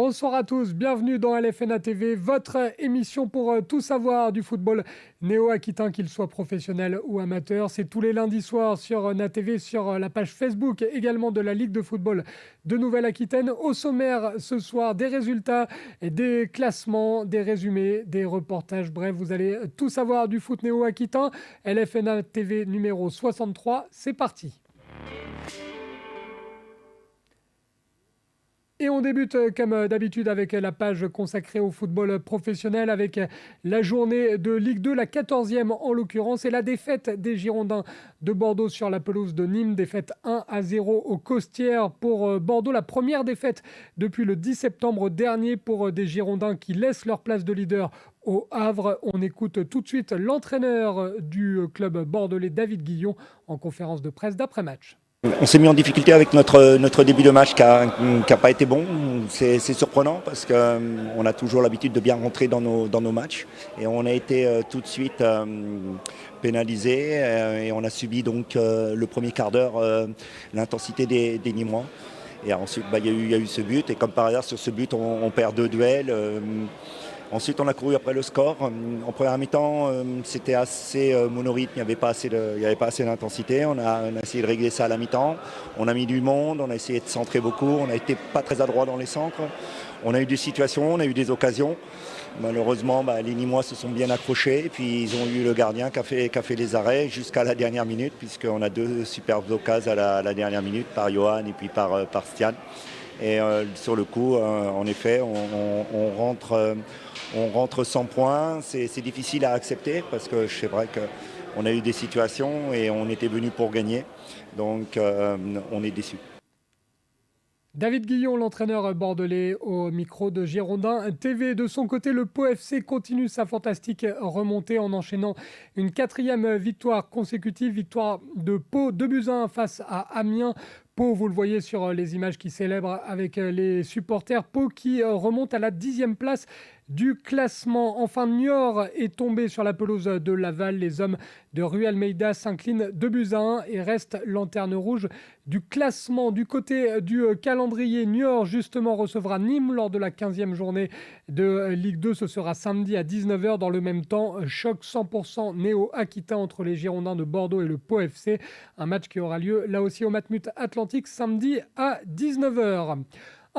Bonsoir à tous, bienvenue dans LFNA TV, votre émission pour tout savoir du football néo-aquitain, qu'il soit professionnel ou amateur. C'est tous les lundis soirs sur NATV, sur la page Facebook également de la Ligue de football de Nouvelle-Aquitaine. Au sommaire ce soir, des résultats, des classements, des résumés, des reportages. Bref, vous allez tout savoir du foot néo-aquitain. LFNA TV numéro 63, c'est parti. Et on débute comme d'habitude avec la page consacrée au football professionnel avec la journée de Ligue 2, la 14e en l'occurrence, et la défaite des Girondins de Bordeaux sur la pelouse de Nîmes, défaite 1-0 au Costières pour Bordeaux, la première défaite depuis le 10 septembre dernier pour des Girondins qui laissent leur place de leader au Havre. On écoute tout de suite l'entraîneur du club bordelais, David Guillon, en conférence de presse d'après-match. On s'est mis en difficulté avec notre début de match qui a pas été bon. C'est surprenant parce qu'on a toujours l'habitude de bien rentrer dans nos matchs. Et on a été tout de suite pénalisé et on a subi donc le premier quart d'heure l'intensité des Nîmois. Et ensuite, il y a eu ce but. Et comme par hasard, sur ce but, on perd 2 duels. Ensuite, on a couru après le score. En première mi-temps, c'était assez monorhythme, il n'y avait pas assez d'intensité. On a essayé de régler ça à la mi-temps. On a mis du monde, on a essayé de centrer beaucoup. On n'a été pas très adroit dans les centres. On a eu des situations, on a eu des occasions. Malheureusement, les Nîmois se sont bien accrochés. Et puis, ils ont eu le gardien qui a fait les arrêts jusqu'à la dernière minute, puisqu'on a 2 superbes occasions à la dernière minute par Johan et puis par Stian. Et sur le coup, en effet, on rentre sans points. C'est difficile à accepter parce que c'est vrai qu'on a eu des situations et on était venu pour gagner. Donc, on est déçus. David Guillon, l'entraîneur bordelais, au micro de Girondin TV. De son côté, le Pau FC continue sa fantastique remontée en enchaînant une 4e victoire consécutive, victoire de Pau 2-1 face à Amiens. Pau, vous le voyez sur les images qui célèbrent avec les supporters. Pau qui remonte à la 10e place du classement. Enfin, Niort est tombé sur la pelouse de Laval. Les hommes de Rui Almeida s'inclinent 2-1 et restent lanterne rouge du classement. Du côté du calendrier, Niort justement recevra Nîmes lors de la 15e journée de Ligue 2. Ce sera samedi à 19h. Dans le même temps, choc 100% néo-aquitain entre les Girondins de Bordeaux et le Pau FC. Un match qui aura lieu là aussi au Matmut Atlantique samedi à 19h.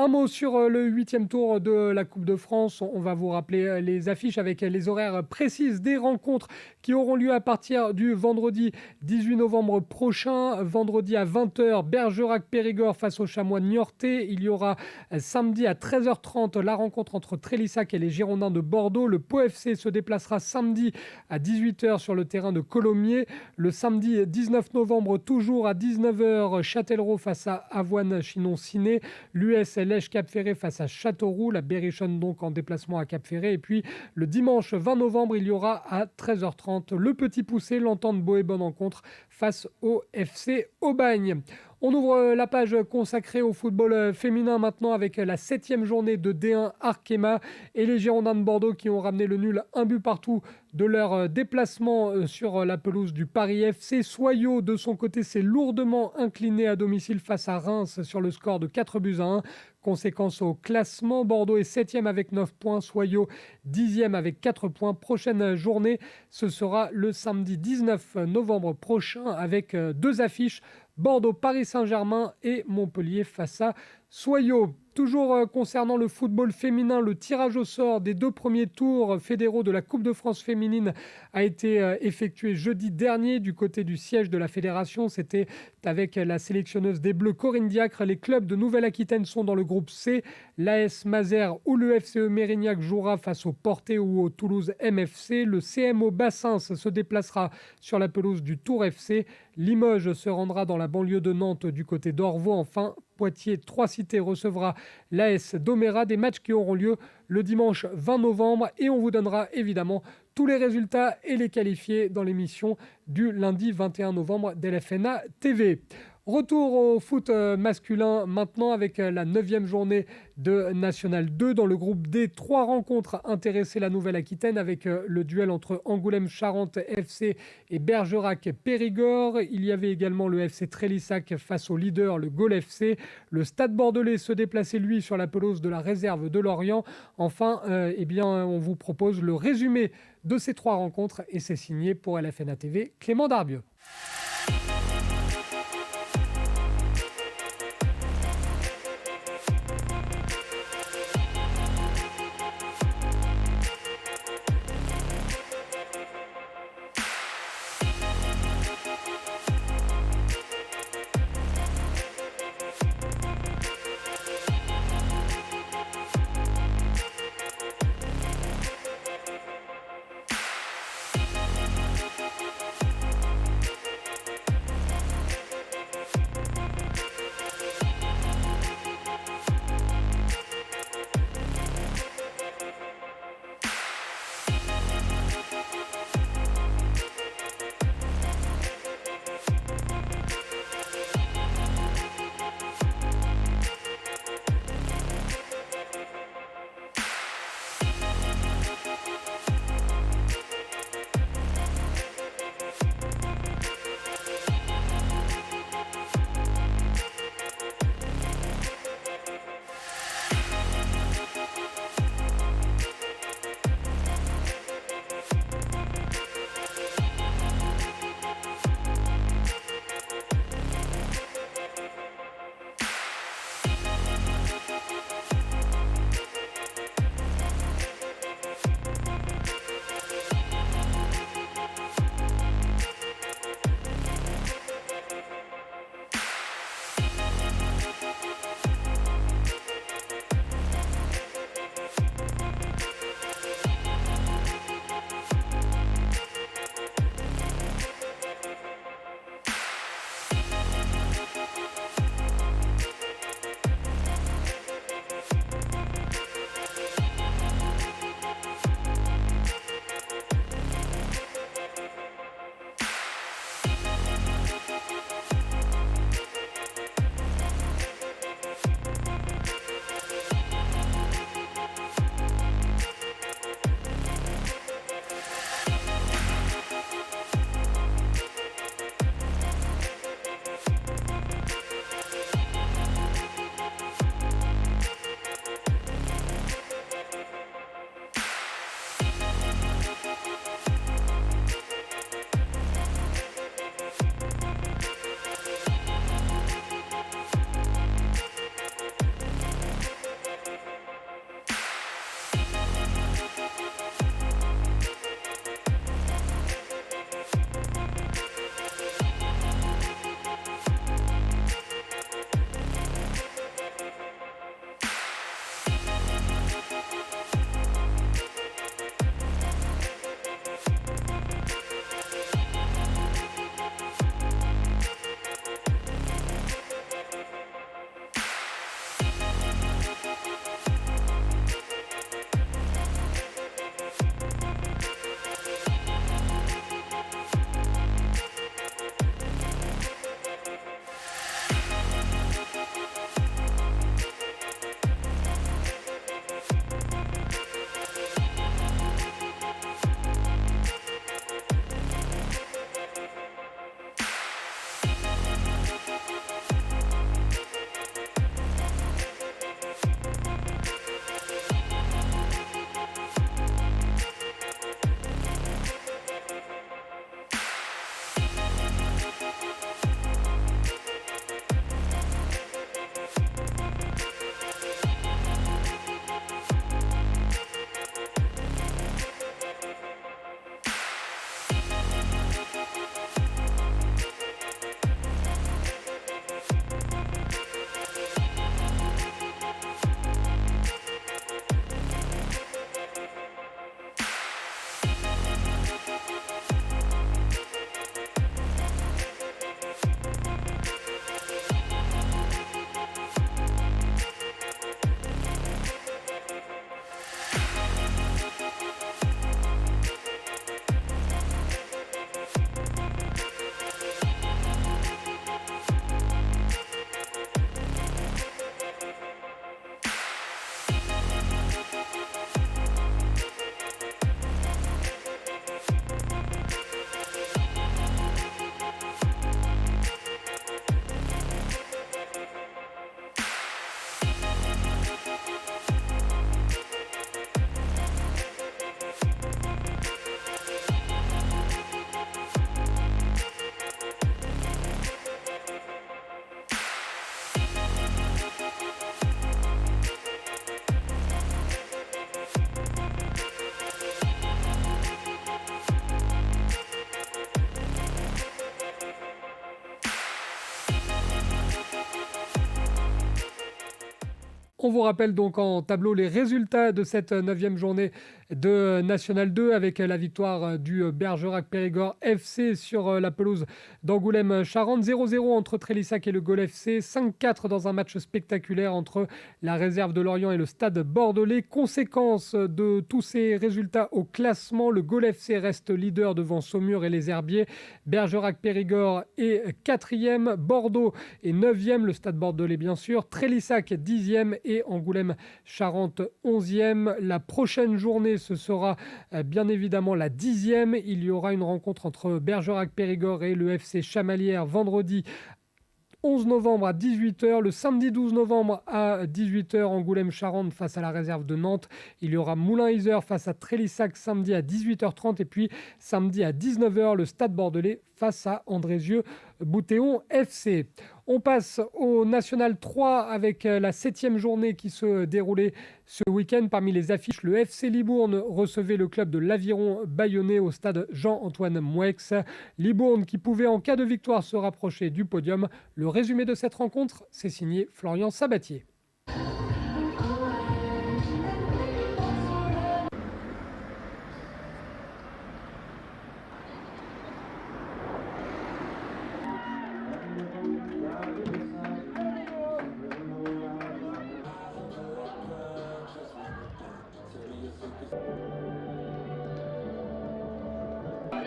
Un mot sur le 8e tour de la Coupe de France. On va vous rappeler les affiches avec les horaires précises des rencontres qui auront lieu à partir du vendredi 18 novembre prochain. Vendredi à 20h, Bergerac-Périgord face aux Chamois niortais. Il y aura samedi à 13h30 la rencontre entre Trélissac et les Girondins de Bordeaux. Le Pau FC se déplacera samedi à 18h sur le terrain de Colomiers. Le samedi 19 novembre, toujours à 19h, Châtellerault face à Avoine-Chinon-Ciné. L'US Lèche Cap-Ferré face à Châteauroux, la Berrichonne donc en déplacement à Cap-Ferré. Et puis le dimanche 20 novembre, il y aura à 13h30 le Petit Poucé, l'Entente Boé-Bonne-Rencontre face au FC Aubagne. On ouvre la page consacrée au football féminin maintenant avec la 7e journée de D1 Arkema et les Girondins de Bordeaux qui ont ramené le nul 1 but partout de leur déplacement sur la pelouse du Paris FC. Soyaux, de son côté, s'est lourdement incliné à domicile face à Reims sur le score de 4-1. Conséquence au classement, Bordeaux est 7e avec 9 points, Soyaux 10e avec 4 points. Prochaine journée, ce sera le samedi 19 novembre prochain avec 2 affiches. Bordeaux, Paris Saint-Germain et Montpellier face à Soyaux. Toujours concernant le football féminin, le tirage au sort des 2 premiers tours fédéraux de la Coupe de France féminine a été effectué jeudi dernier du côté du siège de la fédération. C'était avec la sélectionneuse des Bleus, Corinne Diacre. Les clubs de Nouvelle-Aquitaine sont dans le groupe C. L'AS Mazères ou le FCE Mérignac jouera face au Portet ou au Toulouse MFC. Le CMO Bassins se déplacera sur la pelouse du Tour FC. Limoges se rendra dans la banlieue de Nantes du côté d'Orvaux. Enfin, Poitiers, Trois-Cités recevra l'AS Doméra, des matchs qui auront lieu le dimanche 20 novembre et on vous donnera évidemment tous les résultats et les qualifiés dans l'émission du lundi 21 novembre d'LFNA TV. Retour au foot masculin maintenant avec la 9e journée de National 2. Dans le groupe D, 3 rencontres intéressaient la Nouvelle-Aquitaine avec le duel entre Angoulême-Charente FC et Bergerac-Périgord. Il y avait également le FC Trélissac face au leader, le Gaulle FC. Le Stade Bordelais se déplaçait, lui, sur la pelouse de la réserve de Lorient. Enfin, on vous propose le résumé de ces 3 rencontres et c'est signé pour LFNA TV, Clément Darbieux. On vous rappelle donc en tableau les résultats de cette 9e journée de National 2 avec la victoire du Bergerac-Périgord FC sur la pelouse d'Angoulême-Charente. 0-0 entre Trélissac et le Gol FC. 5-4 dans un match spectaculaire entre la réserve de Lorient et le Stade Bordelais. Conséquence de tous ces résultats au classement, le Gol FC reste leader devant Saumur et les Herbiers. Bergerac-Périgord est 4e. Bordeaux est 9e. Le Stade Bordelais bien sûr. Trélissac 10e et Angoulême-Charente 11e. La prochaine journée, ce sera bien évidemment la 10e. Il y aura une rencontre entre Bergerac-Périgord et le FC Chamalières vendredi 11 novembre à 18h, le samedi 12 novembre à 18h, Angoulême-Charente face à la réserve de Nantes. Il y aura Moulins-Isère face à Trélissac samedi à 18h30 et puis samedi à 19h, le Stade Bordelais face à Andrézieux-Boutéon FC. On passe au National 3 avec la 7e journée qui se déroulait ce week-end. Parmi les affiches, le FC Libourne recevait le club de l'Aviron Bayonnais au stade Jean-Antoine Moueix. Libourne qui pouvait en cas de victoire se rapprocher du podium. Le résumé de cette rencontre, c'est signé Florian Sabatier.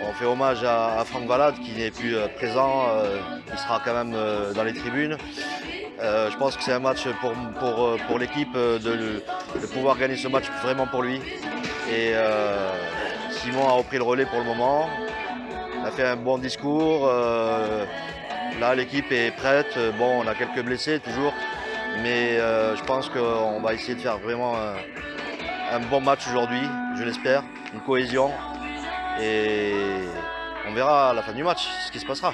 On fait hommage à Franck Valade qui n'est plus présent, il sera quand même dans les tribunes. Je pense que c'est un match pour l'équipe de pouvoir gagner ce match vraiment pour lui. Et Simon a repris le relais pour le moment, il a fait un bon discours. Là l'équipe est prête, bon on a quelques blessés toujours, mais je pense qu'on va essayer de faire vraiment un bon match aujourd'hui, je l'espère, une cohésion. Et on verra à la fin du match ce qui se passera.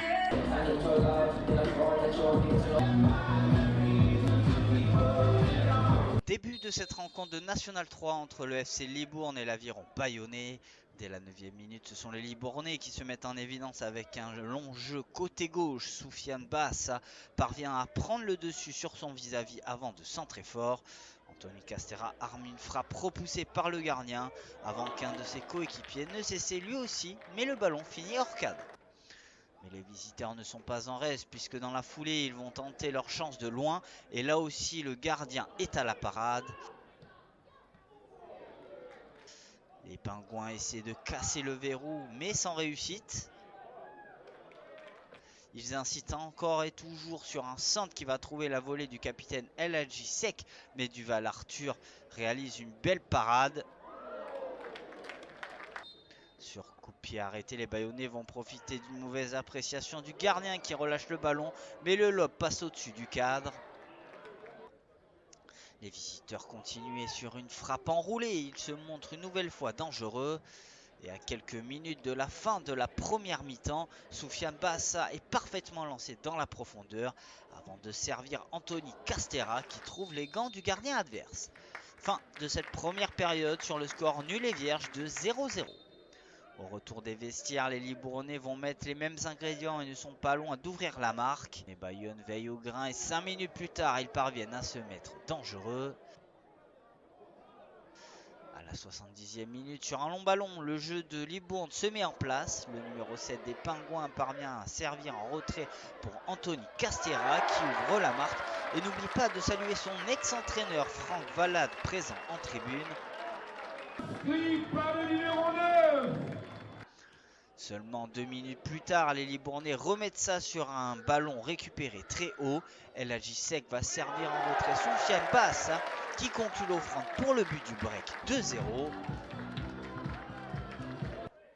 Début de cette rencontre de National 3 entre le FC Libourne et l'Aviron Bayonnais. Dès la 9e minute, ce sont les Libournais qui se mettent en évidence avec un long jeu côté gauche. Soufiane Bassa parvient à prendre le dessus sur son vis-à-vis avant de centrer fort. Anthony Castera arme une frappe repoussée par le gardien avant qu'un de ses coéquipiers ne s'essaie lui aussi, mais le ballon finit hors cadre. Mais les visiteurs ne sont pas en reste puisque dans la foulée ils vont tenter leur chance de loin et là aussi le gardien est à la parade. Les Pingouins essaient de casser le verrou mais sans réussite. Ils incitent encore et toujours sur un centre qui va trouver la volée du capitaine El Hadji Seck, mais Duval Arthur réalise une belle parade. Sur coup de pied arrêté, les Bayonnais vont profiter d'une mauvaise appréciation du gardien qui relâche le ballon, mais le lob passe au-dessus du cadre. Les visiteurs continuent sur une frappe enroulée, ils se montrent une nouvelle fois dangereux. Et à quelques minutes de la fin de la première mi-temps, Soufiane Bassa est parfaitement lancé dans la profondeur avant de servir Anthony Castera qui trouve les gants du gardien adverse. Fin de cette première période sur le score nul et vierge de 0-0. Au retour des vestiaires, les Libournais vont mettre les mêmes ingrédients et ne sont pas loin d'ouvrir la marque. Mais Bayonne veille au grain et 5 minutes plus tard, ils parviennent à se mettre dangereux. À la 70e minute, sur un long ballon, le jeu de Libourne se met en place. Le numéro 7 des Pingouins parvient à servir en retrait pour Anthony Castera qui ouvre la marque. Et n'oublie pas de saluer son ex-entraîneur Franck Valade présent en tribune. Seulement 2 minutes plus tard, les Libournais remettent ça sur un ballon récupéré très haut. El Hadji Seck va servir en retrait Soufiane Bassa qui conclut l'offrande pour le but du break 2-0.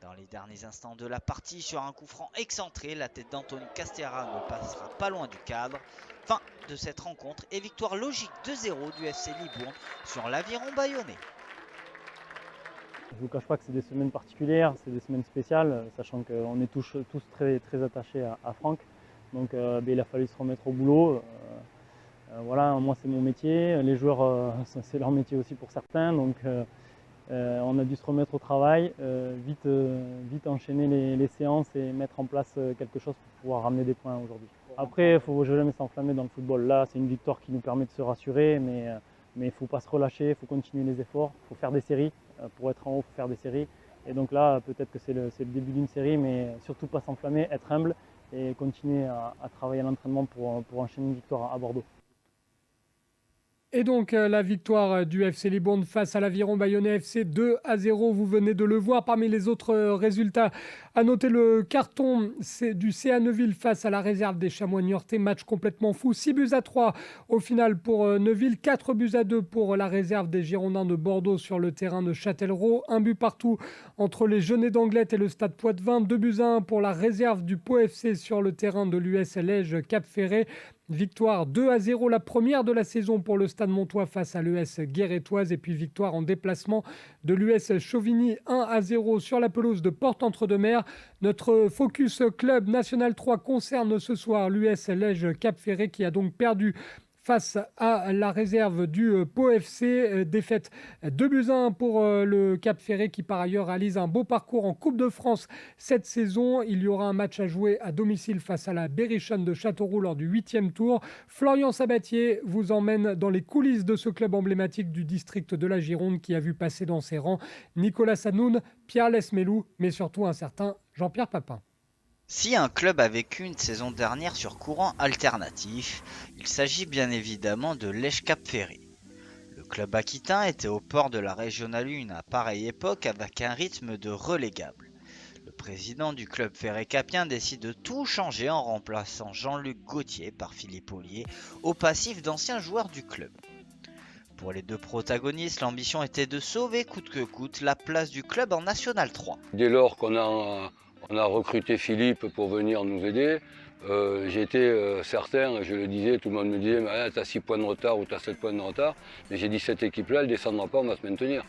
Dans les derniers instants de la partie, sur un coup franc excentré, la tête d'Anthony Castera ne passera pas loin du cadre. Fin de cette rencontre et victoire logique 2-0 du FC Libourne sur l'Aviron Bayonnais. Je ne vous cache pas que c'est des semaines particulières, c'est des semaines spéciales, sachant qu'on est tous très, très attachés à Franck. Donc il a fallu se remettre au boulot. Voilà, moi c'est mon métier, les joueurs c'est leur métier aussi pour certains. Donc on a dû se remettre au travail, vite enchaîner les séances et mettre en place quelque chose pour pouvoir ramener des points aujourd'hui. Après, il ne faut jamais s'enflammer dans le football. Là, c'est une victoire qui nous permet de se rassurer, mais Mais il ne faut pas se relâcher, il faut continuer les efforts, il faut faire des séries. Pour être en haut, il faut faire des séries. Et donc là, peut-être que c'est le début d'une série, mais surtout pas s'enflammer, être humble et continuer à travailler à l'entraînement pour enchaîner une victoire à Bordeaux. Et donc la victoire du FC Libourne face à l'Aviron Bayonnais FC 2-0, vous venez de le voir. Parmi les autres résultats, à noter le carton du CA Neuville face à la réserve des Chamois Niortais, match complètement fou. 6-3 au final pour Neuville, 4-2 pour la réserve des Girondins de Bordeaux sur le terrain de Châtellerault. 1 but partout entre les Genêts d'Anglet et le Stade Poitvin. 2-1 pour la réserve du Pau FC sur le terrain de l'US Lège Cap-Ferré. Victoire 2-0, la première de la saison pour le Stade Montois face à l'ES Guérétoise. Et puis victoire en déplacement de l'US Chauvigny 1-0 sur la pelouse de Porte-Entre-deux-Mers. Notre focus club national 3 concerne ce soir l'US Lège Cap-Ferré qui a donc perdu face à la réserve du Pau FC. Défaite 2-1 pour le Cap-Ferré qui par ailleurs réalise un beau parcours en Coupe de France cette saison. Il y aura un match à jouer à domicile face à la Berrichonne de Châteauroux lors du 8e tour. Florian Sabatier vous emmène dans les coulisses de ce club emblématique du district de la Gironde qui a vu passer dans ses rangs Nicolas Sanoun, Pierre Lesmelou, mais surtout un certain Jean-Pierre Papin. Si un club a vécu une saison dernière sur courant alternatif, il s'agit bien évidemment de Lège Cap-Ferré. Le club aquitain était au port de la Régionale 1 à pareille époque avec un rythme de relégable. Le président du club ferré-capien décide de tout changer en remplaçant Jean-Luc Gauthier par Philippe Ollier, au passif d'anciens joueurs du club. Pour les deux protagonistes, l'ambition était de sauver coûte que coûte la place du club en National 3. Dès lors qu'on a recruté Philippe pour venir nous aider, j'étais certain, je le disais, tout le monde me disait tu as 6 points de retard ou tu as 7 points de retard. Mais j'ai dit cette équipe-là, elle ne descendra pas, on va se maintenir.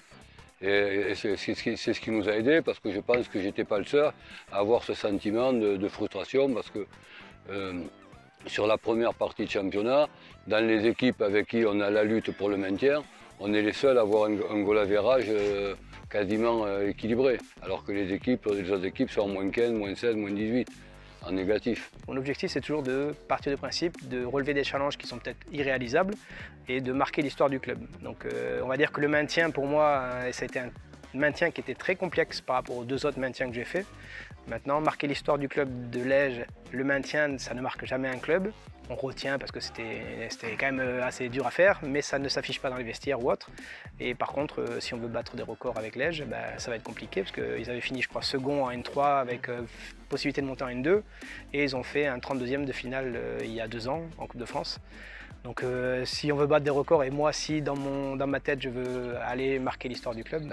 Et c'est ce qui nous a aidés parce que je pense que je n'étais pas le seul à avoir ce sentiment de frustration parce que sur la première partie de championnat, dans les équipes avec qui on a la lutte pour le maintien, on est les seuls à avoir un goal average quasiment équilibré, alors que les autres équipes sont en moins 15, moins 16, moins 18, en négatif. Mon objectif, c'est toujours de partir du principe de relever des challenges qui sont peut-être irréalisables et de marquer l'histoire du club. Donc on va dire que le maintien, pour moi, ça a été un maintien qui était très complexe par rapport aux 2 autres maintiens que j'ai fait. Maintenant, marquer l'histoire du club de Lège, le maintien, ça ne marque jamais un club. On retient parce que c'était quand même assez dur à faire, mais ça ne s'affiche pas dans les vestiaires ou autre. Et par contre, si on veut battre des records avec Lège, ça va être compliqué parce qu'ils avaient fini, je crois, second en N3 avec possibilité de monter en N2. Et ils ont fait un 32e de finale il y a 2 ans en Coupe de France. Donc si on veut battre des records, et moi si dans ma tête je veux aller marquer l'histoire du club,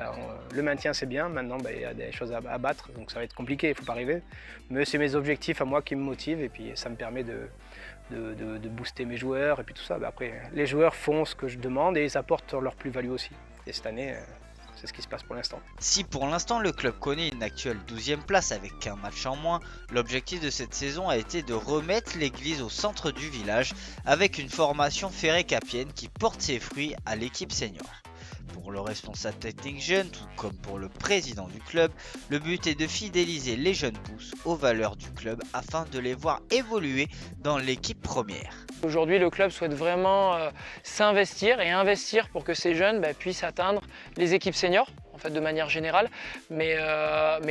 le maintien c'est bien, maintenant il y a des choses à battre, donc ça va être compliqué, il ne faut pas rêver. Mais c'est mes objectifs à moi qui me motivent et puis ça me permet de booster mes joueurs et puis tout ça. Après les joueurs font ce que je demande et ils apportent leur plus-value aussi. Et cette année, c'est ce qui se passe pour l'instant. Si pour l'instant le club connaît une actuelle 12e place avec un match en moins, l'objectif de cette saison a été de remettre l'église au centre du village avec une formation ferré-capienne qui porte ses fruits à l'équipe senior. Pour le responsable technique jeune, tout comme pour le président du club, le but est de fidéliser les jeunes pousses aux valeurs du club afin de les voir évoluer dans l'équipe première. Aujourd'hui, le club souhaite vraiment s'investir et investir pour que ces jeunes puissent atteindre les équipes seniors, en fait, de manière générale, mais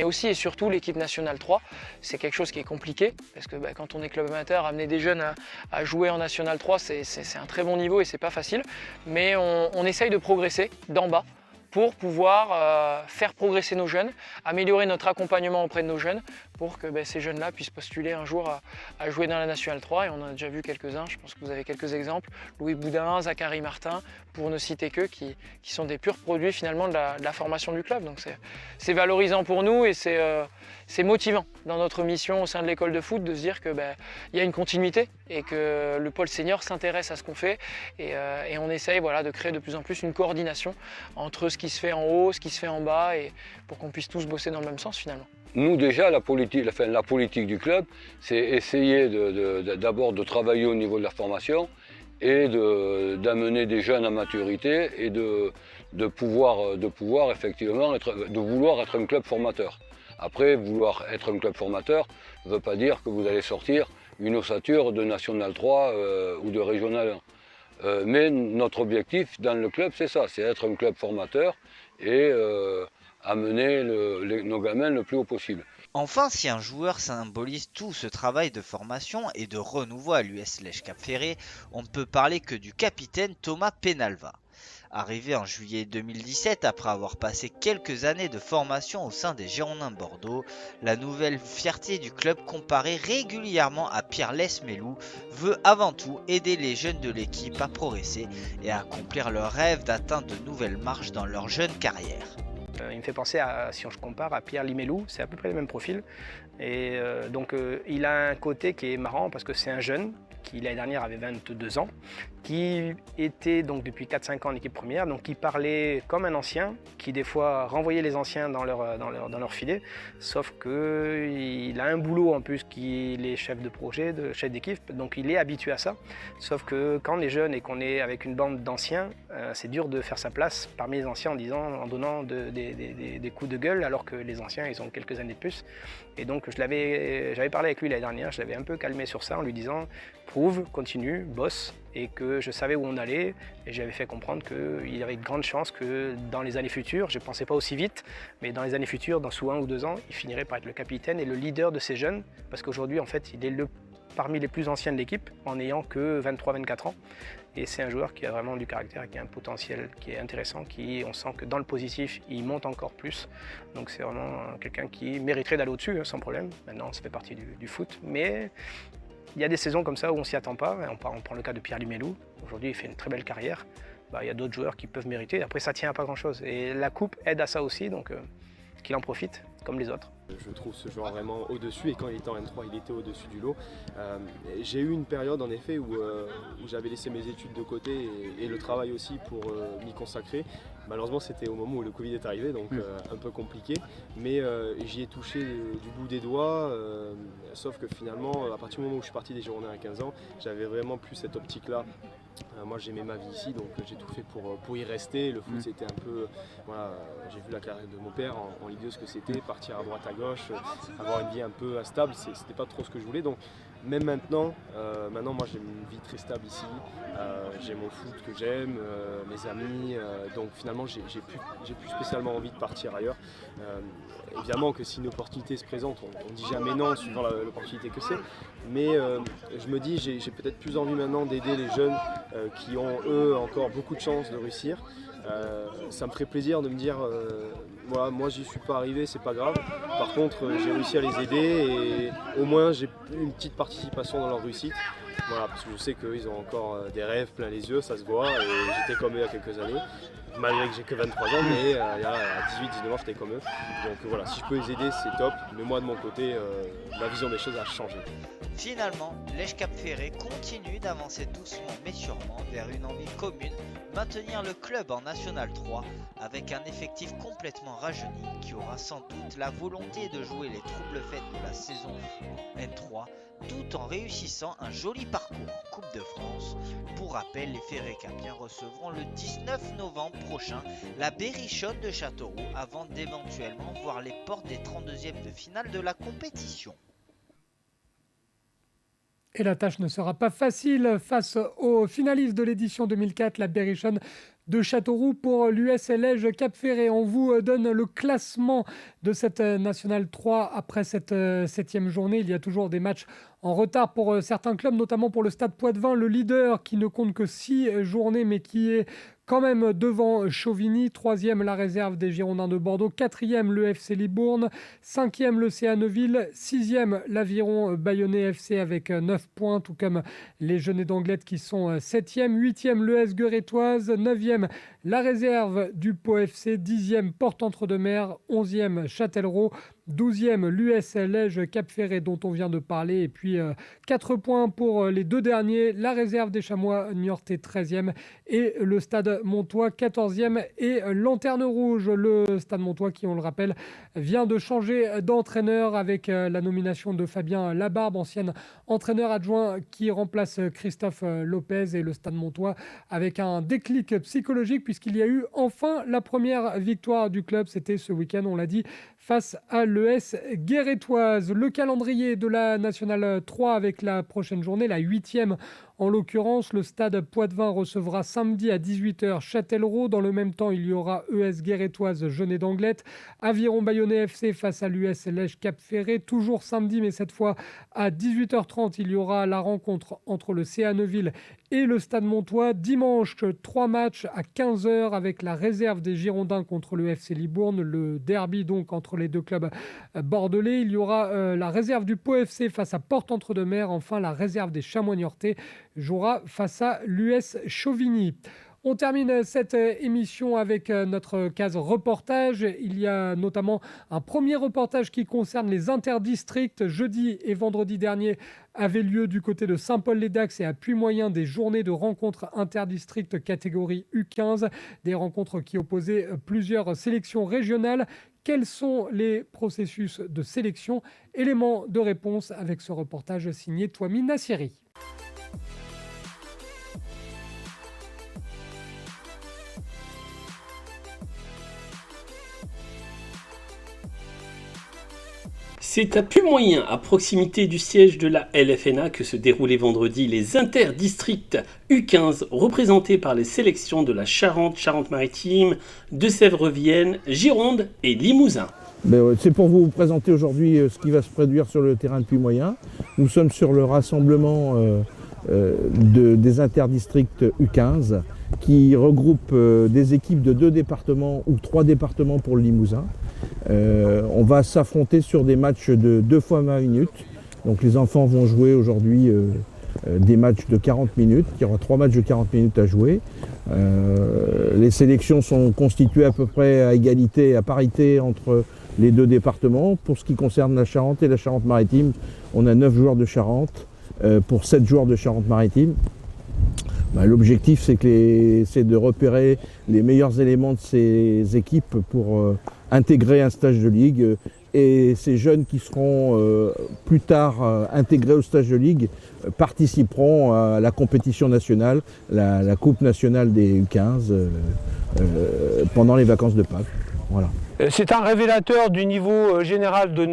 aussi et surtout l'équipe nationale 3. C'est quelque chose qui est compliqué parce que quand on est club amateur, amener des jeunes à jouer en nationale 3, c'est un très bon niveau et c'est pas facile. Mais on essaye de progresser d'en bas pour pouvoir faire progresser nos jeunes, améliorer notre accompagnement auprès de nos jeunes pour que ces jeunes-là puissent postuler un jour à jouer dans la Nationale 3. Et on en a déjà vu quelques-uns, je pense que vous avez quelques exemples. Louis Boudin, Zachary Martin, pour ne citer qu'eux, qui sont des purs produits finalement de la formation du club. Donc c'est valorisant pour nous et c'est motivant dans notre mission au sein de l'école de foot de se dire qu'il y a une continuité et que le pôle senior s'intéresse à ce qu'on fait et on essaye de créer de plus en plus une coordination entre ce qui se fait en haut, ce qui se fait en bas et pour qu'on puisse tous bosser dans le même sens finalement. Nous déjà, la politique du club, c'est essayer d'abord de travailler au niveau de la formation et d'amener des jeunes à maturité et de pouvoir effectivement vouloir être un club formateur. Après, vouloir être un club formateur ne veut pas dire que vous allez sortir une ossature de National 3 ou de Régional 1. Mais notre objectif dans le club, c'est ça, c'est être un club formateur et amener nos gamins le plus haut possible. Enfin, si un joueur symbolise tout ce travail de formation et de renouveau à l'US Lège Cap Ferré, on ne peut parler que du capitaine Thomas Penalva. Arrivé en juillet 2017 après avoir passé quelques années de formation au sein des Girondins de Bordeaux, la nouvelle fierté du club comparée régulièrement à Pierre Lesmelou veut avant tout aider les jeunes de l'équipe à progresser et à accomplir leur rêve d'atteindre de nouvelles marches dans leur jeune carrière. Il me fait penser, si on compare, à Pierre Limelou, c'est à peu près le même profil. Et donc il a un côté qui est marrant parce que c'est un jeune qui l'année dernière avait 22 ans, qui était donc depuis 4-5 ans en équipe première, donc qui parlait comme un ancien, qui des fois renvoyait les anciens dans leur filet, sauf qu'il a un boulot en plus qu'il est chef de projet, chef d'équipe, donc il est habitué à ça, sauf que quand on est jeune et qu'on est avec une bande d'anciens, c'est dur de faire sa place parmi les anciens en donnant des coups de gueule, alors que les anciens ils ont quelques années de plus. Et donc j'avais parlé avec lui l'année dernière, je l'avais un peu calmé sur ça en lui disant prouve, continue, bosse, et que je savais où on allait, et j'avais fait comprendre qu'il y avait de grandes chances que dans les années futures, je ne pensais pas aussi vite, mais dans les années futures, sous 1 ou 2 ans, il finirait par être le capitaine et le leader de ces jeunes, parce qu'aujourd'hui en fait il est parmi les plus anciens de l'équipe en n'ayant que 23-24 ans. Et c'est un joueur qui a vraiment du caractère et qui a un potentiel qui est intéressant, on sent que dans le positif, il monte encore plus. Donc c'est vraiment quelqu'un qui mériterait d'aller au-dessus, sans problème. Maintenant, ça fait partie du foot. Mais il y a des saisons comme ça où on ne s'y attend pas. On prend le cas de Pierre Limelou. Aujourd'hui, il fait une très belle carrière. Il y a d'autres joueurs qui peuvent mériter. Après, ça ne tient à pas grand-chose. Et la coupe aide à ça aussi, donc qu'il en profite, comme les autres. Je trouve ce joueur vraiment au-dessus, et quand il était en N3, il était au-dessus du lot. J'ai eu une période en effet où j'avais laissé mes études de côté et le travail aussi pour m'y consacrer. Malheureusement, c'était au moment où le Covid est arrivé, donc un peu compliqué. Mais j'y ai touché du bout des doigts, sauf que finalement, à partir du moment où je suis parti des Girondins à 15 ans, j'avais vraiment plus cette optique-là. Moi j'aimais ma vie ici, donc j'ai tout fait pour y rester. Le foot c'était un peu, voilà, j'ai vu la carrière de mon père en Ligue 2, ce que c'était, partir à droite à gauche, avoir une vie un peu instable, c'était pas trop ce que je voulais. Donc même maintenant, moi j'ai une vie très stable ici, j'ai mon foot que j'aime, mes amis, donc finalement j'ai plus spécialement envie de partir ailleurs. Évidemment que si une opportunité se présente, on ne dit jamais non suivant l'opportunité que c'est, mais je me dis j'ai peut-être plus envie maintenant d'aider les jeunes qui ont eux encore beaucoup de chances de réussir. Ça me ferait plaisir de me dire voilà, moi j'y suis pas arrivé, c'est pas grave. Par contre j'ai réussi à les aider et au moins j'ai une petite participation dans leur réussite. Voilà, parce que je sais qu'ils ont encore des rêves plein les yeux, ça se voit, et j'étais comme eux il y a quelques années. Malgré que j'ai que 23 ans, mais il y a 18-19 ans j'étais comme eux. Donc voilà, si je peux les aider c'est top, mais moi de mon côté, ma vision des choses a changé. Finalement, Lège Cap Ferré continue d'avancer doucement mais sûrement vers une envie commune, maintenir le club en National 3 avec un effectif complètement rajeuni qui aura sans doute la volonté de jouer les troubles fêtes de la saison en N3 tout en réussissant un joli parcours en Coupe de France. Pour rappel, les Ferré-Capiens recevront le 19 novembre prochain la Berrichonne de Châteauroux avant d'éventuellement voir les portes des 32e de finale de la compétition. Et la tâche ne sera pas facile face aux finalistes de l'édition 2004, la Berrichonne de Châteauroux pour l'US Lège Cap Ferré. On vous donne le classement de cette Nationale 3 après cette 7e journée. Il y a toujours des matchs en retard pour certains clubs, notamment pour le Stade Poitvin, le leader qui ne compte que 6 journées mais qui est quand même devant Chauvigny. 3e, la réserve des Girondins de Bordeaux. 4e, le FC Libourne. 5e, le CA Neuville. 6e, l'Aviron Bayonnais FC avec 9 points, tout comme les Genêts d'Anglet qui sont 7e. 8e, le S Gueurétoise. 9e, la réserve du Pau FC. 10e, Porte-Entre-deux-Mers. 11e, Châtellerault. 12e, l'US Lège Cap Ferré dont on vient de parler. Et puis 4 points pour les 2 derniers. La réserve des Chamois Niortais 13e et le Stade Montois 14e et Lanterne Rouge. Le Stade Montois qui, on le rappelle, vient de changer d'entraîneur avec la nomination de Fabien Labarbe, ancien entraîneur adjoint qui remplace Christophe Lopez, et le Stade Montois avec un déclic psychologique puisqu'il y a eu enfin la première victoire du club. C'était ce week-end, on l'a dit, face à l'ES Guérétoise. Le calendrier de la Nationale 3 avec la prochaine journée, la 8e En l'occurrence, le stade Poitevin recevra samedi à 18h Châtellerault. Dans le même temps, il y aura ES Guérétoise Jeunet d'Anglet, Aviron Bayonnais FC face à l'US Lège Cap Ferré. Toujours samedi, mais cette fois à 18h30, il y aura la rencontre entre le CA Neuville et le Stade Montois. Dimanche, 3 matchs à 15h avec la réserve des Girondins contre le FC Libourne, le derby donc entre les deux clubs bordelais. Il y aura la réserve du Pau FC face à Porte-Entre-deux-Mers. Enfin, la réserve des Chamois Niortais jouera face à l'US Chauvigny. On termine cette émission avec notre case reportage. Il y a notamment un premier reportage qui concerne les interdistricts. Jeudi et vendredi dernier avaient lieu du côté de Saint-Paul-les-Dax et à Puy-Moyen des journées de rencontres interdistricts catégorie U15. Des rencontres qui opposaient plusieurs sélections régionales. Quels sont les processus de sélection? Élément de réponse avec ce reportage signé Touami Nassiri. C'est à Puy-Moyen, à proximité du siège de la LFNA, que se déroulaient vendredi les interdistricts U15, représentés par les sélections de la Charente, Charente-Maritime, de Sèvres-Vienne, Gironde et Limousin. C'est pour vous présenter aujourd'hui ce qui va se produire sur le terrain de Puy-Moyen. Nous sommes sur le rassemblement des interdistricts U15 qui regroupe des équipes de 2 départements ou 3 départements pour le Limousin. On va s'affronter sur des matchs de 2 fois 20 minutes. Donc les enfants vont jouer aujourd'hui des matchs de 40 minutes. Il y aura 3 matchs de 40 minutes à jouer. Les sélections sont constituées à peu près à égalité, à parité entre les 2 départements. Pour ce qui concerne la Charente et la Charente-Maritime, on a 9 joueurs de Charente pour 7 joueurs de Charente-Maritime. L'objectif, c'est de repérer les meilleurs éléments de ces équipes pour intégrer un stage de ligue. Et ces jeunes qui seront plus tard intégrés au stage de ligue participeront à la compétition nationale, la Coupe nationale des U15 pendant les vacances de Pâques. Voilà. C'est un révélateur du niveau général de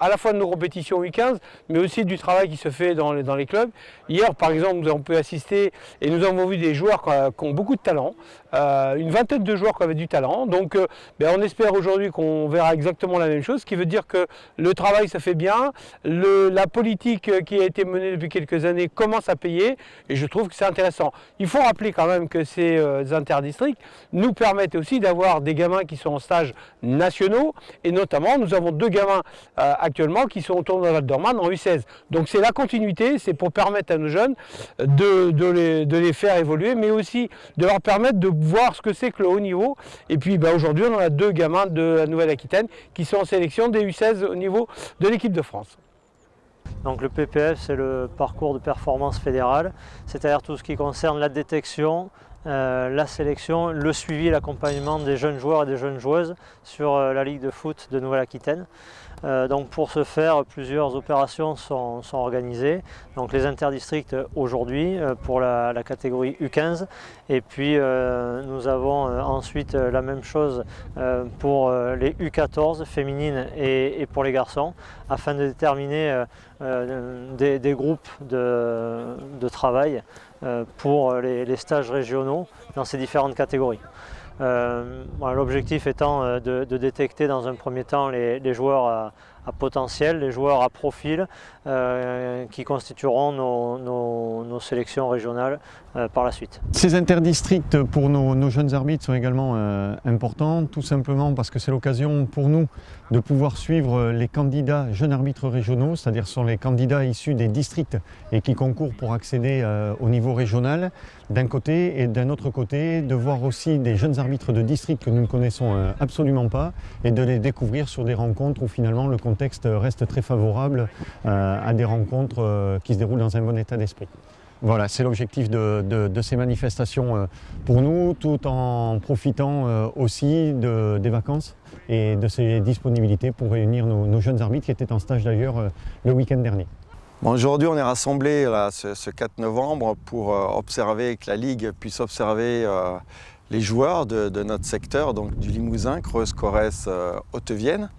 à la fois de nos compétitions U15, mais aussi du travail qui se fait dans les clubs. Hier, par exemple, nous avons pu assister et nous avons vu des joueurs qui ont beaucoup de talent, une vingtaine de joueurs qui avaient du talent. Donc, on espère aujourd'hui qu'on verra exactement la même chose, ce qui veut dire que le travail se fait bien, la politique qui a été menée depuis quelques années commence à payer, et je trouve que c'est intéressant. Il faut rappeler quand même que ces interdistricts nous permettent aussi d'avoir des gamins qui sont en stage nationaux, et notamment nous avons 2 gamins actuellement qui sont au tournoi de Val-d'Orman en U16. Donc c'est la continuité, c'est pour permettre à nos jeunes de les faire évoluer, mais aussi de leur permettre de voir ce que c'est que le haut niveau. Et puis aujourd'hui on a 2 gamins de la Nouvelle-Aquitaine qui sont en sélection des U16 au niveau de l'équipe de France. Donc le PPF, c'est le parcours de performance fédérale, c'est-à-dire tout ce qui concerne la détection, la sélection, le suivi et l'accompagnement des jeunes joueurs et des jeunes joueuses sur la Ligue de foot de Nouvelle-Aquitaine. Donc pour ce faire, plusieurs opérations sont organisées. Donc les interdistricts aujourd'hui pour la catégorie U15, et puis nous avons ensuite la même chose pour les U14 féminines et pour les garçons, afin de déterminer des groupes de travail pour les stages régionaux dans ces différentes catégories. L'objectif étant de détecter dans un premier temps les joueurs à potentiel, les joueurs à profil qui constitueront nos sélections régionales par la suite. Ces interdistricts pour nos jeunes arbitres sont également importants, tout simplement parce que c'est l'occasion pour nous de pouvoir suivre les candidats jeunes arbitres régionaux, c'est-à-dire sont les candidats issus des districts et qui concourent pour accéder au niveau régional d'un côté, et d'un autre côté de voir aussi des jeunes arbitres de district que nous ne connaissons absolument pas, et de les découvrir sur des rencontres où finalement le contexte reste très favorable à des rencontres qui se déroulent dans un bon état d'esprit. Voilà, c'est l'objectif de ces manifestations pour nous, tout en profitant aussi des vacances et de ces disponibilités pour réunir nos jeunes arbitres qui étaient en stage d'ailleurs le week-end dernier. Bon, aujourd'hui, on est rassemblés là, ce 4 novembre pour observer, que la Ligue puisse observer les joueurs de notre secteur, donc du Limousin, Creuse, Corrèze, Haute-Vienne,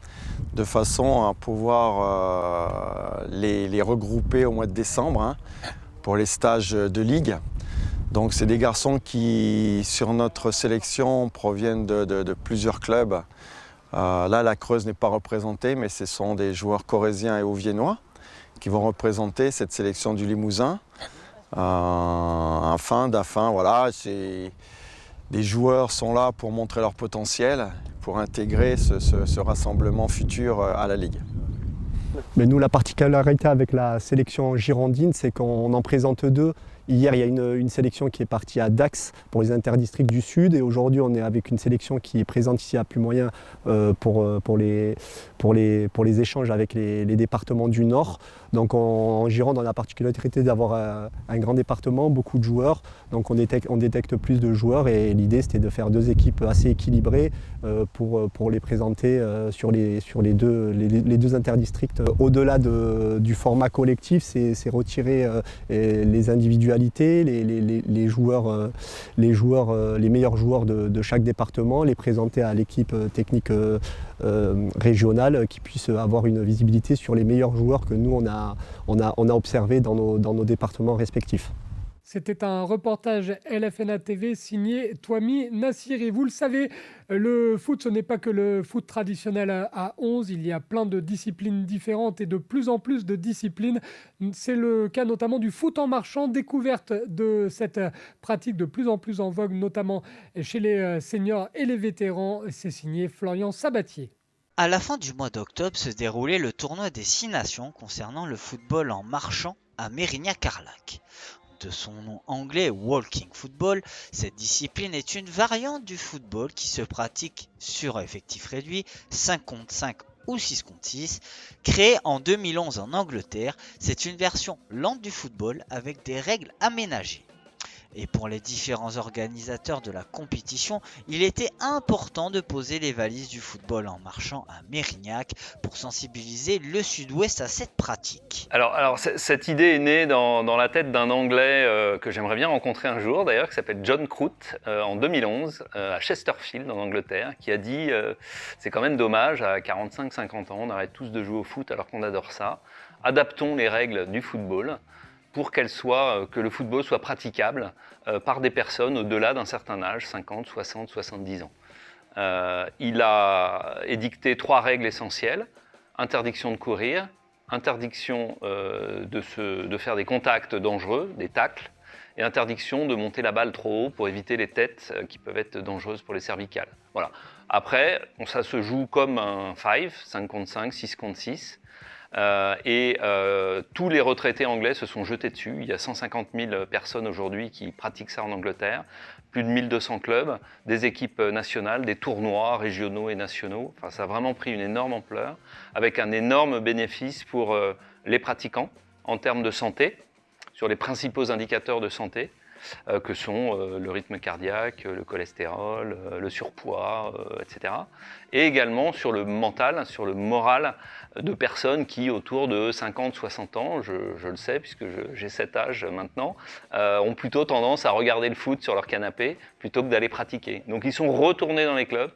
de façon à pouvoir les regrouper au mois de décembre, pour les stages de ligue. Donc c'est des garçons qui, sur notre sélection, proviennent de plusieurs clubs. Là, la Creuse n'est pas représentée, mais ce sont des joueurs corréziens et auviennois qui vont représenter cette sélection du Limousin. Voilà, les joueurs sont là pour montrer leur potentiel, pour intégrer ce rassemblement futur à la Ligue. Mais nous, la particularité avec la sélection girondine, c'est qu'on en présente deux. Hier, il y a une sélection qui est partie à Dax pour les interdistricts du Sud et aujourd'hui, on est avec une sélection qui est présente ici à Puy-Moyen pour les échanges avec les départements du Nord. Donc en Gironde, on a la particularité d'avoir un grand département, beaucoup de joueurs. Donc on détecte plus de joueurs et l'idée, c'était de faire deux équipes assez équilibrées pour les présenter sur les deux interdistricts. Au-delà du format collectif, c'est retirer les individualités, les meilleurs joueurs de chaque département, les présenter à l'équipe technique régionale qui puisse avoir une visibilité sur les meilleurs joueurs que nous on a observés dans nos départements respectifs. C'était un reportage LFNA TV signé Twami Nassiri. Vous le savez, le foot, ce n'est pas que le foot traditionnel à 11. Il y a plein de disciplines différentes et de plus en plus de disciplines. C'est le cas notamment du foot en marchant, découverte de cette pratique de plus en plus en vogue, notamment chez les seniors et les vétérans. C'est signé Florian Sabatier. À la fin du mois d'octobre se déroulait le tournoi des 6 nations concernant le football en marchant à Mérignac-Carlac. De son nom anglais Walking Football, cette discipline est une variante du football qui se pratique sur effectif réduit, 5 contre 5 ou 6 contre 6. Créée en 2011 en Angleterre, c'est une version lente du football avec des règles aménagées. Et pour les différents organisateurs de la compétition, il était important de poser les valises du football en marchant à Mérignac pour sensibiliser le Sud-Ouest à cette pratique. Alors cette idée est née dans la tête d'un Anglais que j'aimerais bien rencontrer un jour d'ailleurs, qui s'appelle John Croot, en 2011 à Chesterfield en Angleterre, qui a dit c'est quand même dommage, à 45-50 ans, on arrête tous de jouer au foot alors qu'on adore ça. Adaptons les règles du football pour que le football soit praticable par des personnes au-delà d'un certain âge, 50, 60, 70 ans. Il a édicté 3 règles essentielles: interdiction de courir, interdiction de faire des contacts dangereux, des tacles, et interdiction de monter la balle trop haut pour éviter les têtes qui peuvent être dangereuses pour les cervicales. Voilà. Après, ça se joue comme un 5 contre 5, 6 contre 6. Tous les retraités anglais se sont jetés dessus. Il y a 150 000 personnes aujourd'hui qui pratiquent ça en Angleterre, plus de 1200 clubs, des équipes nationales, des tournois régionaux et nationaux. Enfin, ça a vraiment pris une énorme ampleur, avec un énorme bénéfice pour les pratiquants en termes de santé, sur les principaux indicateurs de santé, que sont le rythme cardiaque, le cholestérol, le surpoids, etc. Et également sur le mental, sur le moral de personnes qui, autour de 50-60 ans, je le sais puisque j'ai cet âge maintenant, ont plutôt tendance à regarder le foot sur leur canapé plutôt que d'aller pratiquer. Donc ils sont retournés dans les clubs,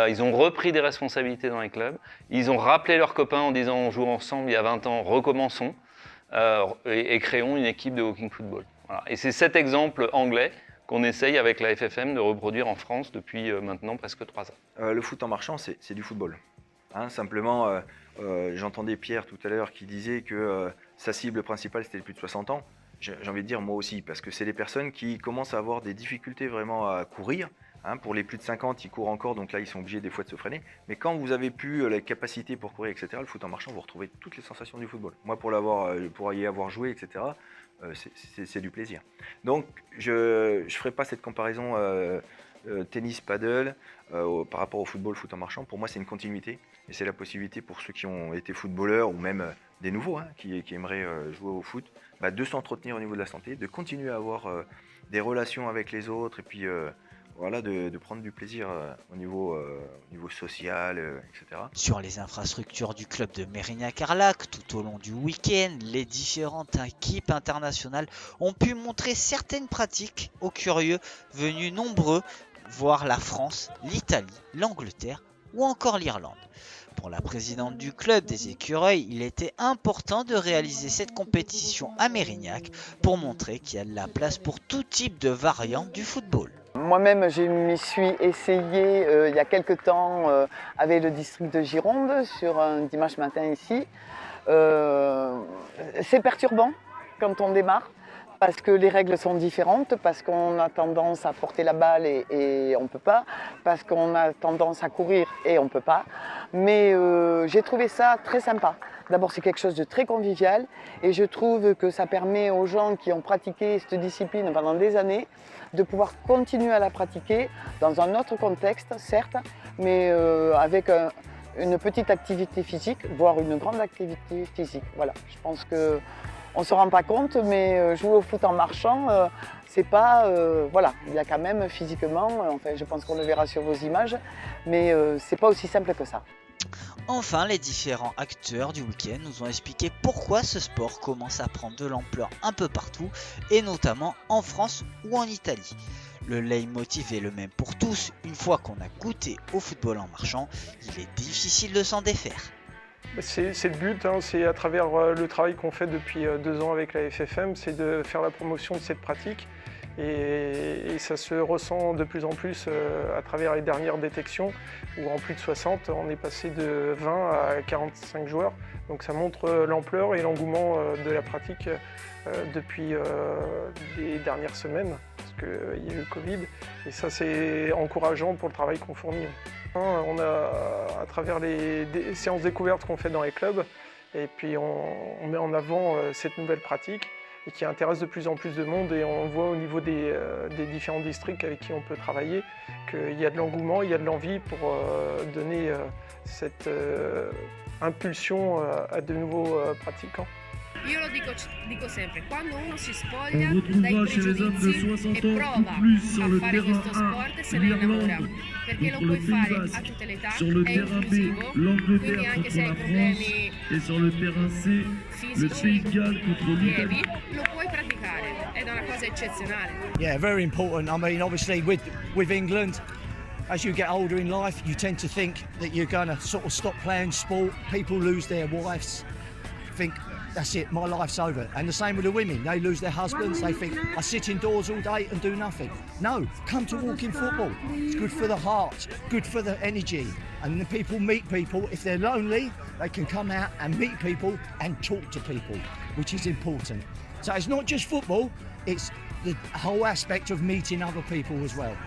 ils ont repris des responsabilités dans les clubs, ils ont rappelé leurs copains en disant on joue ensemble il y a 20 ans, recommençons et créons une équipe de walking football. Voilà. Et c'est cet exemple anglais qu'on essaye avec la FFM de reproduire en France depuis maintenant presque 3 ans. Le foot en marchant, c'est du football. Simplement, j'entendais Pierre tout à l'heure qui disait que sa cible principale c'était les plus de 60 ans. J'ai envie de dire moi aussi, parce que c'est les personnes qui commencent à avoir des difficultés vraiment à courir. Pour les plus de 50, ils courent encore, donc là ils sont obligés des fois de se freiner. Mais quand vous avez plus la capacité pour courir, etc., le foot en marchant, vous retrouvez toutes les sensations du football. Moi, pour y avoir joué, etc., c'est du plaisir. Donc, je ne ferai pas cette comparaison tennis, paddle par rapport au football, foot en marchant. Pour moi, c'est une continuité et c'est la possibilité pour ceux qui ont été footballeurs ou même des nouveaux qui aimeraient jouer au foot, de s'entretenir au niveau de la santé, de continuer à avoir des relations avec les autres et puis voilà, de prendre du plaisir au niveau social, etc. Sur les infrastructures du club de Mérignac-Carlac, tout au long du week-end, les différentes équipes internationales ont pu montrer certaines pratiques aux curieux venus nombreux voir la France, l'Italie, l'Angleterre ou encore l'Irlande. Pour la présidente du club des Écureuils, il était important de réaliser cette compétition à Mérignac pour montrer qu'il y a de la place pour tout type de variantes du football. Moi-même, je m'y suis essayé il y a quelques temps avec le district de Gironde sur un dimanche matin ici. C'est perturbant quand on démarre parce que les règles sont différentes, parce qu'on a tendance à porter la balle et on ne peut pas, parce qu'on a tendance à courir et on ne peut pas. Mais j'ai trouvé ça très sympa. D'abord, c'est quelque chose de très convivial et je trouve que ça permet aux gens qui ont pratiqué cette discipline pendant des années de pouvoir continuer à la pratiquer dans un autre contexte, certes, mais avec une petite activité physique, voire une grande activité physique. Voilà, je pense qu'on ne se rend pas compte, mais jouer au foot en marchant, c'est pas... voilà, il y a quand même physiquement, enfin, je pense qu'on le verra sur vos images, mais c'est pas aussi simple que ça. Enfin, les différents acteurs du week-end nous ont expliqué pourquoi ce sport commence à prendre de l'ampleur un peu partout, et notamment en France ou en Italie. Le leitmotiv est le même pour tous, une fois qu'on a goûté au football en marchant, il est difficile de s'en défaire. C'est le but, hein, c'est à travers le travail qu'on fait depuis 2 ans avec la FFM, c'est de faire la promotion de cette pratique. Et ça se ressent de plus en plus à travers les dernières détections où en plus de 60 on est passé de 20 à 45 joueurs. Donc ça montre l'ampleur et l'engouement de la pratique depuis les dernières semaines parce qu'il y a eu le Covid et ça c'est encourageant pour le travail qu'on fournit. On a à travers les séances découvertes qu'on fait dans les clubs et puis on met en avant cette nouvelle pratique et qui intéresse de plus en plus de monde et on voit au niveau des différents districts avec qui on peut travailler qu'il y a de l'engouement, il y a de l'envie pour donner cette impulsion à de nouveaux pratiquants. Io lo dico sempre, quando uno si spoglia dai pregiudizi e prova a fare questo sport se ne innamora, perché lo puoi fare a tutte le età, è inclusivo, quindi anche se hai problemi fisici lievi, lo puoi praticare, ed è una cosa eccezionale. Yeah, very important. I mean, obviously with England, as you get older in life, you tend to think that you're going to sort of stop playing sport. People lose their wives, think that's it, my life's over. And the same with the women, they lose their husbands, they think I sit indoors all day and do nothing. No, come to walking football. It's good for the heart, good for the energy. And then people meet people. If they're lonely, they can come out and meet people and talk to people, which is important. So it's not just football, it's the whole aspect of meeting other people as well.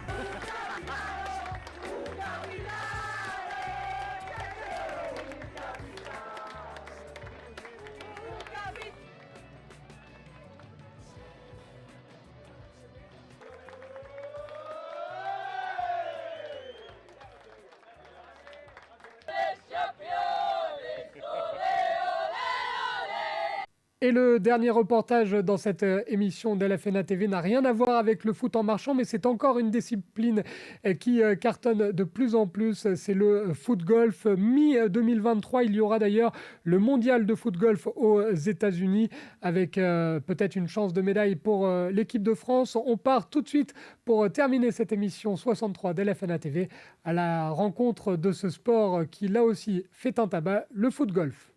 Et le dernier reportage dans cette émission de LFNA TV n'a rien à voir avec le foot en marchant, mais c'est encore une discipline qui cartonne de plus en plus, c'est le foot-golf. Mi-2023, il y aura d'ailleurs le mondial de foot-golf aux États-Unis avec peut-être une chance de médaille pour l'équipe de France. On part tout de suite pour terminer cette émission 63 de LFNA TV à la rencontre de ce sport qui là aussi fait un tabac, le foot-golf.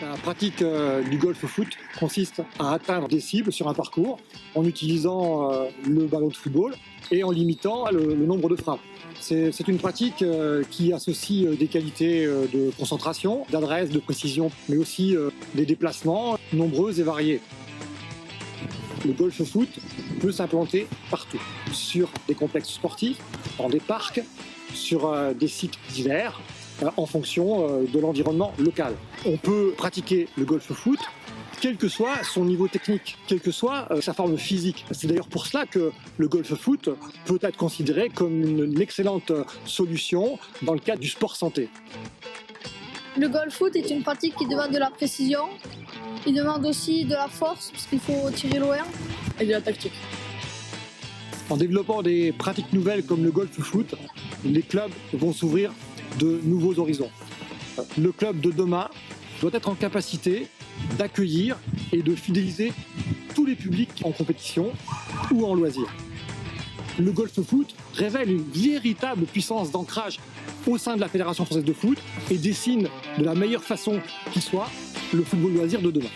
La pratique du golf-foot consiste à atteindre des cibles sur un parcours en utilisant le ballon de football et en limitant le nombre de frappes. C'est une pratique qui associe des qualités de concentration, d'adresse, de précision, mais aussi des déplacements nombreux et variés. Le golf-foot peut s'implanter partout, sur des complexes sportifs, dans des parcs, sur des sites divers, en fonction de l'environnement local. On peut pratiquer le golf-foot quel que soit son niveau technique, quelle que soit sa forme physique. C'est d'ailleurs pour cela que le golf-foot peut être considéré comme une excellente solution dans le cadre du sport santé. Le golf-foot est une pratique qui demande de la précision, il demande aussi de la force parce qu'il faut tirer loin et de la tactique. En développant des pratiques nouvelles comme le golf-foot, les clubs vont s'ouvrir de nouveaux horizons. Le club de demain doit être en capacité d'accueillir et de fidéliser tous les publics en compétition ou en loisir. le golf foot révèle une véritable puissance d'ancrage au sein de la Fédération française de foot et dessine de la meilleure façon qui soit le football loisir de demain.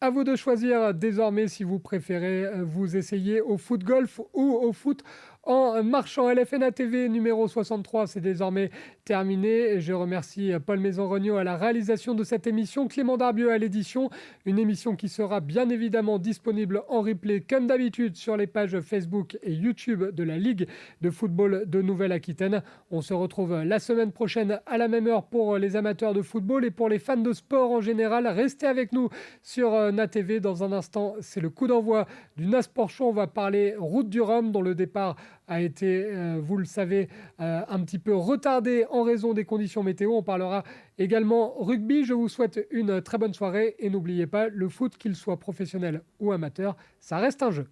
À vous de choisir désormais si vous préférez vous essayer au foot golf ou au foot en marchant. LFNA TV numéro 63, c'est désormais terminé. Je remercie Paul Maison-Regnault à la réalisation de cette émission, Clément Darbieux à l'édition. Une émission qui sera bien évidemment disponible en replay comme d'habitude sur les pages Facebook et YouTube de la Ligue de football de Nouvelle-Aquitaine. On se retrouve la semaine prochaine à la même heure pour les amateurs de football et pour les fans de sport en général. Restez avec nous sur NATV. Dans un instant, c'est le coup d'envoi du NASPORT Show. On va parler Route du Rhum dont le départ a été, vous le savez, un petit peu retardé en raison des conditions météo. On parlera également rugby. Je vous souhaite une très bonne soirée et n'oubliez pas, le foot, qu'il soit professionnel ou amateur, ça reste un jeu.